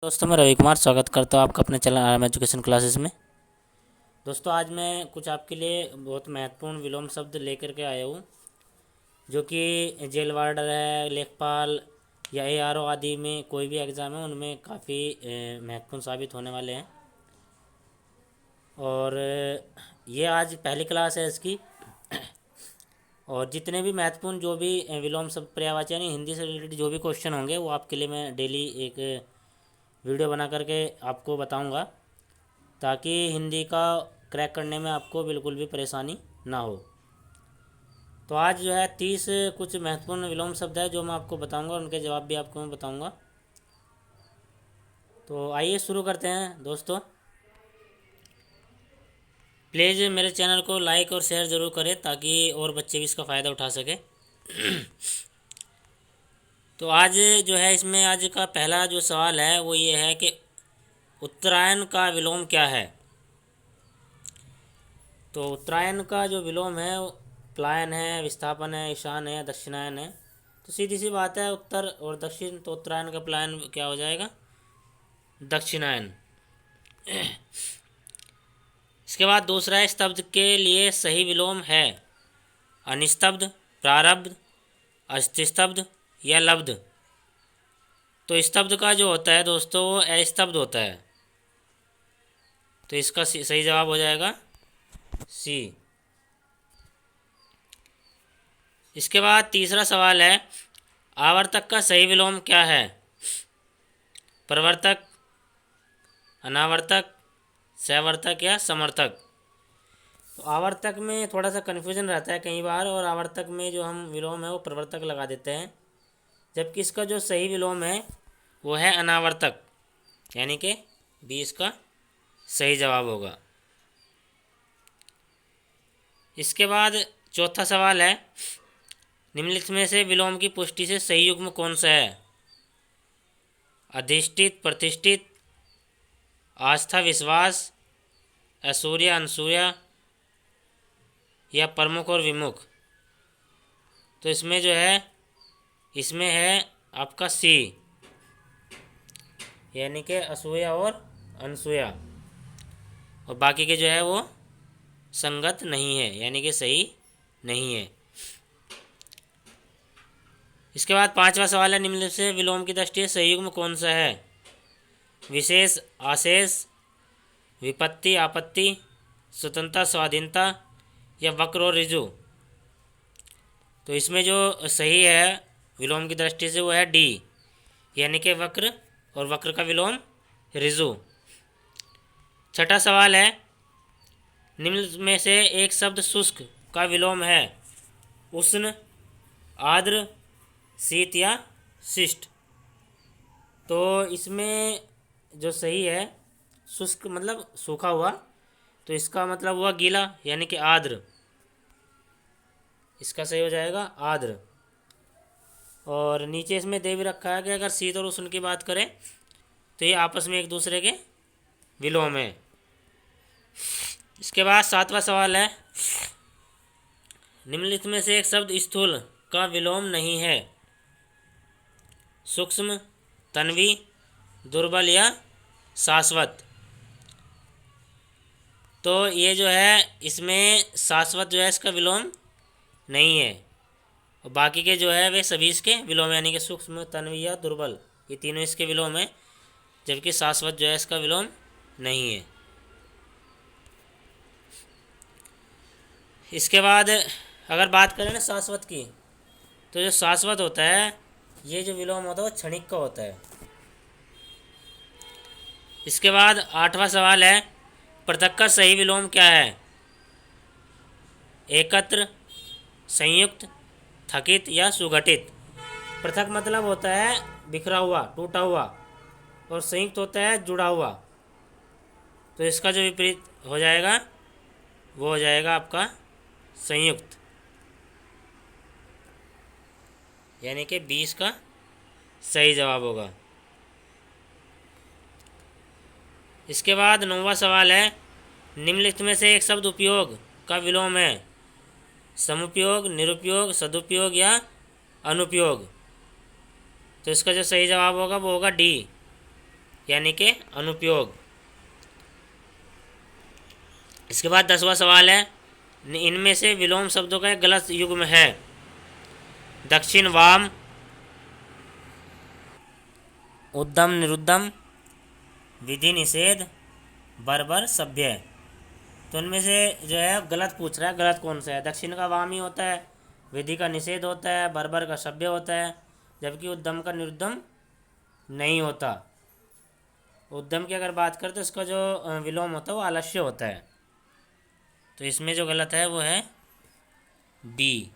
दोस्तों, मैं रवि कुमार स्वागत करता हूँ आपका अपने channel R M education classes में। दोस्तों, आज मैं कुछ आपके लिए बहुत महत्वपूर्ण विलोम शब्द लेकर के आया हूँ, जो कि जेल वार्डर है, लेखपाल या ARO आदि में कोई भी एग्ज़ाम है उनमें काफ़ी महत्वपूर्ण साबित होने वाले हैं। और ये आज पहली क्लास है इसकी। और जितने भी महत्वपूर्ण जो भी विलोम शब्द पर्यायवाची यानी हिंदी से रिलेटेड जो भी क्वेश्चन होंगे वो आपके लिए मैं डेली एक वीडियो बना करके आपको बताऊंगा, ताकि हिंदी का क्रैक करने में आपको बिल्कुल भी परेशानी ना हो। तो आज जो है 30 कुछ महत्वपूर्ण विलोम शब्द है जो मैं आपको बताऊंगा, उनके जवाब भी आपको मैं बताऊंगा। तो आइए शुरू करते हैं दोस्तों। प्लीज़ मेरे चैनल को लाइक और शेयर ज़रूर करें ताकि और बच्चे भी इसका फ़ायदा उठा सके। तो आज जो है इसमें आज का पहला जो सवाल है वो ये है कि उत्तरायण का विलोम क्या है। तो उत्तरायण का जो विलोम है वो प्लायन है, विस्थापन है, ईशान है, दक्षिणायन है। तो सीधी सी बात है, उत्तर और दक्षिण, तो उत्तरायण का प्लायन क्या हो जाएगा? दक्षिणायन। इसके बाद दूसरा स्तब्ध के लिए सही विलोम है अनिस्तब्ध, प्रारब्ध, अस्थिस्तब्ध या लब्ध। तो स्तब्ध का जो होता है दोस्तों वो अस्तब्ध होता है, तो इसका सही जवाब हो जाएगा सी। इसके बाद तीसरा सवाल है आवर्तक का सही विलोम क्या है? प्रवर्तक, अनावर्तक, सवर्तक या समर्थक। तो आवर्तक में थोड़ा सा कन्फ्यूजन रहता है कई बार, और आवर्तक में जो हम विलोम है वो प्रवर्तक लगा देते हैं, जबकि इसका जो सही विलोम है वो है अनावर्तक, यानी कि बी इसका सही जवाब होगा। इसके बाद चौथा सवाल है निम्नलिखित में से विलोम की पुष्टि से सही युग्म कौन सा है? अधिष्ठित, प्रतिष्ठित, आस्था, विश्वास, असूर्य, अनसूया या प्रमुख और विमुख। तो इसमें जो है इसमें है आपका सी, यानी कि असूया और अनसूया, और बाकी के जो है वो संगत नहीं है, यानी कि सही नहीं है। इसके बाद पांचवा सवाल है निम्न से विलोम की दृष्टि से सही युग्म कौन सा है? विशेष, आशेष, विपत्ति, आपत्ति, स्वतंत्रता, स्वाधीनता या वक्र और ऋजु। तो इसमें जो सही है विलोम की दृष्टि से वो है डी, यानी कि वक्र, और वक्र का विलोम ऋजु। छठा सवाल है निम्न में से एक शब्द शुष्क का विलोम है उष्ण, आर्द्र, शीत या शिष्ट। तो इसमें जो सही है शुष्क मतलब सूखा हुआ, तो इसका मतलब हुआ गीला, यानी कि आर्द्र। इसका सही हो जाएगा आर्द्र। और नीचे इसमें दे भी रखा है कि अगर शीत और उष्ण की बात करें तो ये आपस में एक दूसरे के विलोम है। इसके बाद सातवां सवाल है निम्नलिखित में से एक शब्द स्थूल का विलोम नहीं है? सूक्ष्म, तन्वी, दुर्बल या शाश्वत। तो ये जो है इसमें शाश्वत जो है इसका विलोम नहीं है, और बाकी के जो है वे सभी इसके विलोम, यानी कि सूक्ष्म, तन्वी या दुर्बल, ये तीनों इसके विलोम है, जबकि शाश्वत जो है इसका विलोम नहीं है। इसके बाद अगर बात करें ना शाश्वत की, तो जो शाश्वत होता है ये जो विलोम होता है वो क्षणिक का होता है। इसके बाद आठवां सवाल है पृथक का सही विलोम क्या है? एकत्र, संयुक्त, थकित या सुगठित। पृथक मतलब होता है बिखरा हुआ, टूटा हुआ, और संयुक्त होता है जुड़ा हुआ। तो इसका जो विपरीत हो जाएगा वो हो जाएगा आपका संयुक्त, यानी कि 20 का सही जवाब होगा। इसके बाद नौवां सवाल है निम्नलिखित में से एक शब्द उपयोग का विलोम है? समुपयोग, निरुपयोग, सदुपयोग या अनुपयोग। तो इसका जो सही जवाब होगा वो होगा डी, यानी कि अनुपयोग। इसके बाद 10वां सवाल है, इनमें से विलोम शब्दों का एक गलत युग्म है। दक्षिण वाम, उद्यम निरुद्यम, विधि निषेध, बर्बर सभ्य। तो इनमें से जो है गलत पूछ रहा है, गलत कौन सा है। दक्षिण का वाम ही होता है, विधि का निषेध होता है, बर्बर का सभ्य होता है, जबकि उद्यम का निरुद्यम नहीं होता। उद्यम की अगर बात करें तो इसका जो विलोम होता है वो आलस्य होता है। तो इसमें जो गलत है वो है बी।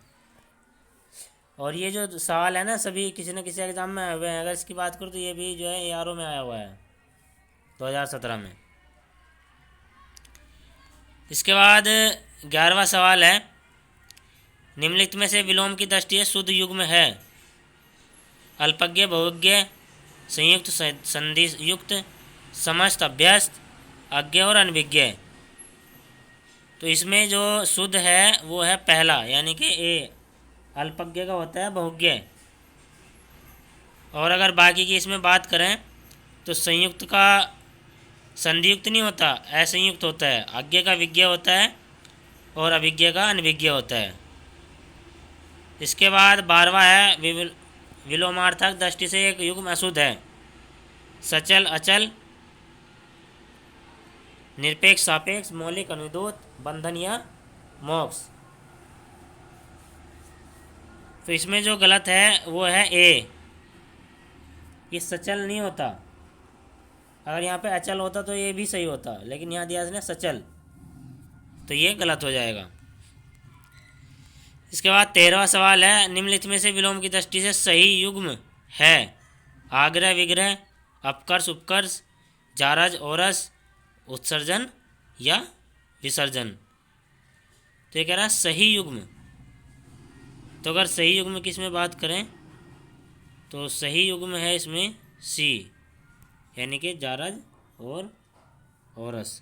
और ये जो सवाल है ना, सभी किसी न किसी एग्ज़ाम में आए हुए हैं। अगर इसकी बात करूँ तो ये भी जो है ARO में आया हुआ है 2017 में। इसके बाद 11वां सवाल है, निम्नलिखित में से विलोम की दृष्टि से शुद्ध युग्म है। अल्पज्ञ, बहुज्ञ, संयुक्त, संधि युक्त, समस्त, अभ्यस्त, अज्ञ और अनभिज्ञ। तो इसमें जो शुद्ध है वो है पहला, यानी कि ए। अल्पज्ञ का होता है बहुज्ञ। और अगर बाकी की इसमें बात करें तो संयुक्त का संधियुक्त नहीं होता, असंयुक्त होता है। अज्ञ का विज्ञ होता है और अभिज्ञ का अनभिज्ञ होता है। इसके बाद 12वां है, विलोमार्थक दृष्टि से एक युग्म अशुद्ध है। सचल, अचल, निरपेक्ष, सापेक्ष, मौलिक, अनुद्योत, बंधन या मोक्ष। तो इसमें जो गलत है वो है ए। ये सचल नहीं होता। अगर यहाँ पे अचल होता तो ये भी सही होता, लेकिन यहाँ दिया इसने सचल, तो ये गलत हो जाएगा। इसके बाद 13वां सवाल है, निम्नलिखित में से विलोम की दृष्टि से सही युग्म है। आग्रह, विग्रह, अपकर्ष, उपकर्ष, जारज, ओरस, उत्सर्जन या विसर्जन। तो ये कह रहा है सही युग्म। तो अगर सही युग्म की इसमें बात करें तो सही युग्म है इसमें सी, यानी कि जारज और ओरस।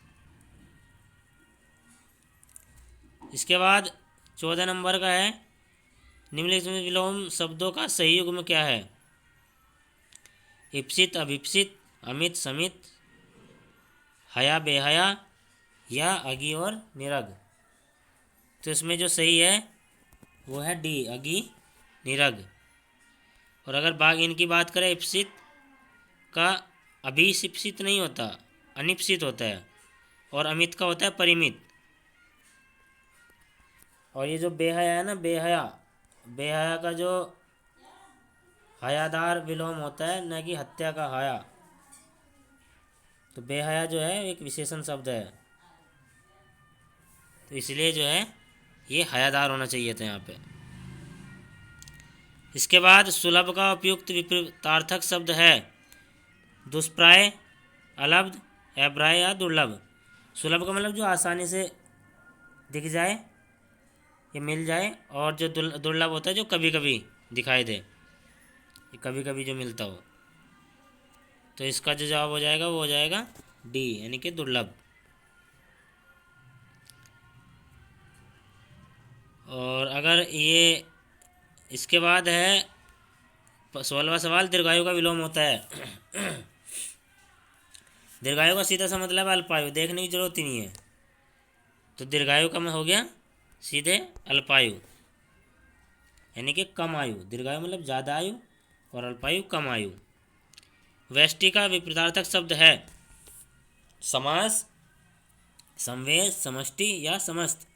इसके बाद 14 नंबर का है, निम्नलिखित में विलोम शब्दों का सही युग्म क्या है। इप्सित, अभिप्सित, अमित, समित, हया, बेहया या अगी और निरग। तो इसमें जो सही है वो है डी, अगी निरग। और अगर बाग इनकी बात करें, इप्सित का अभिशिप्सित नहीं होता, अनिप्सित होता है। और अमित का होता है परिमित। और ये जो बेहया है ना, बेहया, बेहया का जो हयादार विलोम होता है, न कि हत्या का हया। तो बेहया जो है एक विशेषण शब्द है, तो इसलिए जो है ये हयादार होना चाहिए था यहाँ पे। इसके बाद सुलभ का उपयुक्त विपरीतार्थक शब्द है दुष्प्राय, अलब्ध, अप्राय या दुर्लभ। सुलभ का मतलब जो आसानी से दिख जाए या मिल जाए, और जो दुर्लभ होता है जो कभी कभी दिखाई दे, कभी कभी जो मिलता हो। तो इसका जो जवाब हो जाएगा वो हो जाएगा डी, यानी कि दुर्लभ। और अगर ये इसके बाद है 16वां सवाल, दीर्घायु का विलोम होता है। दीर्घायु का सीधा सा मतलब है अल्पायु, देखने की जरूरत ही नहीं है। तो दीर्घायु का हो गया सीधे अल्पायु, यानी कि कम आयु। दीर्घायु मतलब ज़्यादा आयु और अल्पायु कम आयु। व्यष्टि का विपरीतार्थक शब्द है समास, संवेश, समष्टि या समस्त।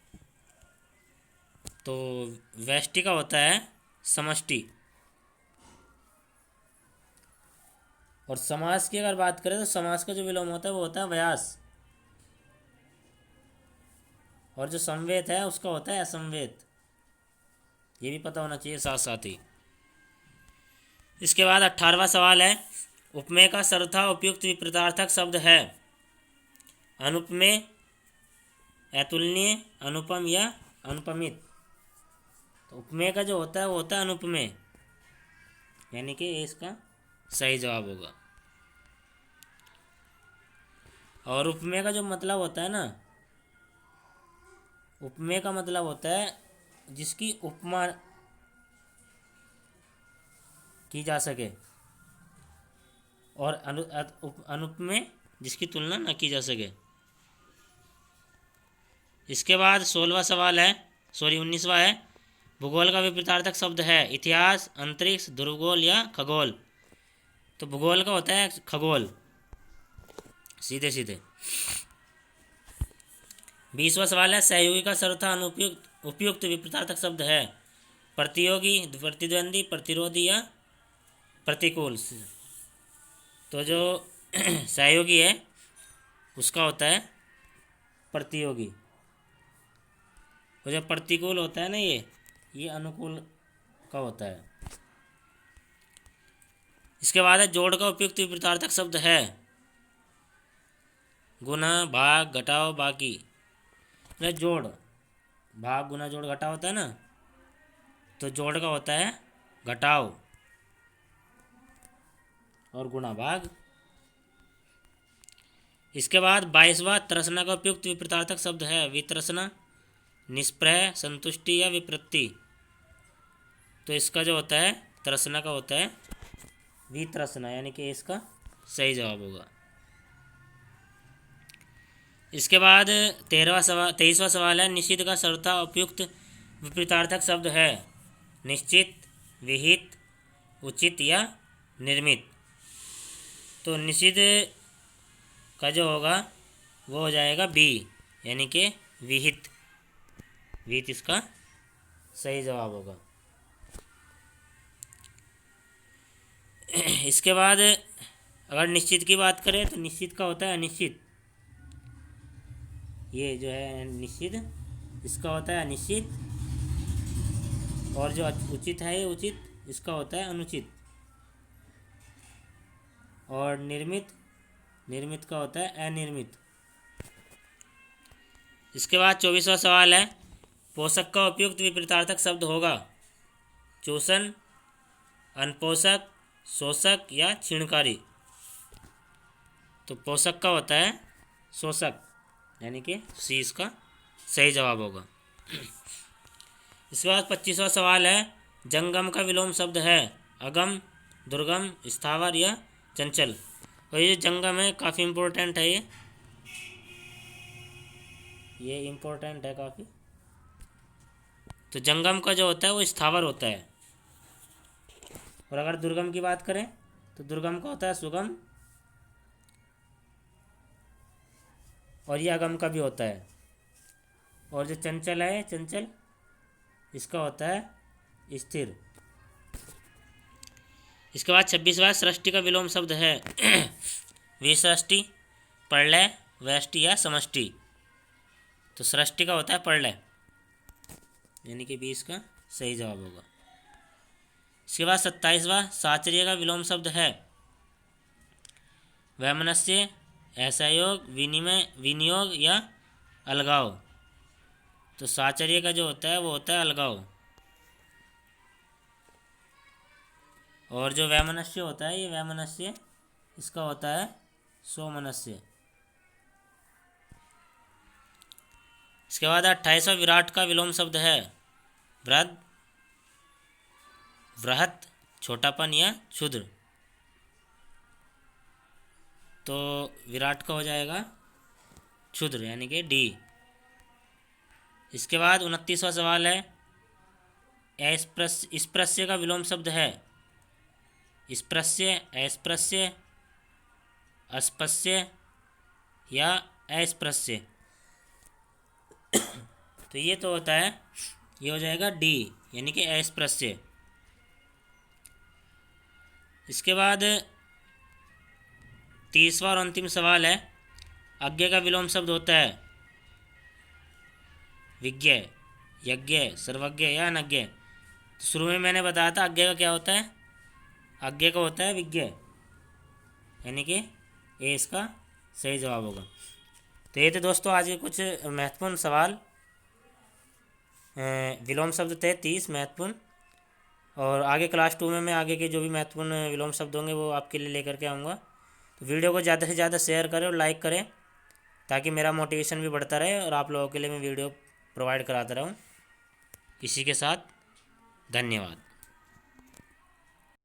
तो व्यष्टि का होता है समष्टि। और समास की अगर बात करें तो समास का जो विलोम होता है वो होता है व्यास। और जो संवेत है उसका होता है असंवेत। ये भी पता होना चाहिए साथ साथ ही। इसके बाद 18वां सवाल है, उपमेय का सर्वथा उपयुक्त विपरीतार्थक शब्द है अनुपमेय, अतुलनीय, अनुपम या अनुपमित। तो उपमेय का जो होता है वो होता है अनुपमेय, यानी कि इसका सही जवाब होगा। और उपमेय का जो मतलब होता है ना, उपमेय का मतलब होता है जिसकी उपमा की जा सके। और अनुप में जिसकी तुलना न की जा सके। इसके बाद 16वां सवाल है, 19वां है, भूगोल का विपरीतार्थक शब्द है इतिहास, अंतरिक्ष, ध्रुवगोल या खगोल। तो भूगोल का होता है खगोल, सीधे सीधे। 20वां सवाल है, सहयोगी का सर्वथा अनुपयुक्त उपयुक्त विपरीतार्थक शब्द है प्रतियोगी, प्रतिद्वंदी, प्रतिरोधी या प्रतिकूल। तो जो सहयोगी है उसका होता है प्रतियोगी, और जब प्रतिकूल होता है ना ये अनुकूल का होता है। इसके बाद है, जोड़ का उपयुक्त विपरीतार्थक शब्द है गुना, भाग, घटाव, बाकी। जोड़, भाग, गुना, जोड़, घटाव होता है ना, तो जोड़ का होता है घटाव और गुणा, भाग। इसके बाद 22वां, तृष्णा का उपयुक्त विपरीतार्थक शब्द है वितृष्णा, निष्प्रह, संतुष्टि या विपत्ति। तो इसका जो होता है तृष्णा का होता है वितृष्णा, यानी कि इसका सही जवाब होगा। इसके बाद 23वां सवाल है, निषिद्ध का सर्वथा उपयुक्त विपरीतार्थक शब्द है निश्चित, विहित, उचित या निर्मित। तो निषिद्ध का जो होगा वो हो जाएगा बी, यानी कि विहित। विहित इसका सही जवाब होगा। इसके बाद अगर निश्चित की बात करें तो निश्चित का होता है अनिश्चित। ये जो है निश्चित, इसका होता है अनिश्चित। और जो उचित है ये उचित, इसका होता है अनुचित। और निर्मित, निर्मित का होता है अनिर्मित। इसके बाद 24वां सवाल है, पोषक का उपयुक्त विपरीतार्थक शब्द होगा चूषण, अनपोषक, शोषक या क्षीणकारी। तो पोषक का होता है शोषक, यानी कि सी इसका सही जवाब होगा। इसके बाद 25वां सवाल है, जंगम का विलोम शब्द है अगम, दुर्गम, स्थावर या चंचल। और ये जंगम है काफ़ी इम्पोर्टेंट है, ये इम्पोर्टेंट है काफ़ी। तो जंगम का जो होता है वो स्थावर होता है। और अगर दुर्गम की बात करें तो दुर्गम का होता है सुगम, और ये अगम का भी होता है। और जो चंचल है चंचल, इसका होता है स्थिर। इसके बाद 26वां, सृष्टि का विलोम शब्द है विसृष्टि, प्रलय, व्यष्टि या समष्टि। तो सृष्टि का होता है प्रलय, यानी कि 20 का सही जवाब होगा। इसके बाद 27वां, साचर्य का विलोम शब्द है वैमनस्य, असहयोग, विनिमय, विनियोग या अलगाव। तो साचर्य का जो होता है वो होता है अलगाव। और जो वैमनस्य होता है, ये वैमनस्य इसका होता है सोमनस्य। इसके बाद 28वां, विराट का विलोम शब्द है बृहद, वृहत, छोटापन या क्षुद्र। तो विराट का हो जाएगा क्षुद्र, यानी कि डी। इसके बाद 29वां सवाल है, स्पृश्य का विलोम शब्द है स्पृश्य, अस्पृश्य, अस्पृश्य या अस्पृश्य। तो ये तो होता है, ये हो जाएगा डी, यानी कि अस्पृश्य। इसके बाद 30वां और अंतिम सवाल है, अज्ञे का विलोम शब्द होता है विज्ञ, यज्ञ, सर्वज्ञ या अनज्ञ। तो शुरू में मैंने बताया था अज्ञे का क्या होता है, अज्ञे का होता है विज्ञ, यानी कि ए इसका सही जवाब होगा। तो ये थे दोस्तों आज के कुछ महत्वपूर्ण सवाल, विलोम शब्द थे 30 महत्वपूर्ण। और आगे क्लास 2 में मैं आगे के जो भी महत्वपूर्ण विलोम शब्द होंगे वो आपके लिए लेकर के आऊँगा। तो वीडियो को ज़्यादा से ज़्यादा शेयर करें और लाइक करें, ताकि मेरा मोटिवेशन भी बढ़ता रहे और आप लोगों के लिए मैं वीडियो प्रोवाइड कराता रहूँ। इसी के साथ धन्यवाद।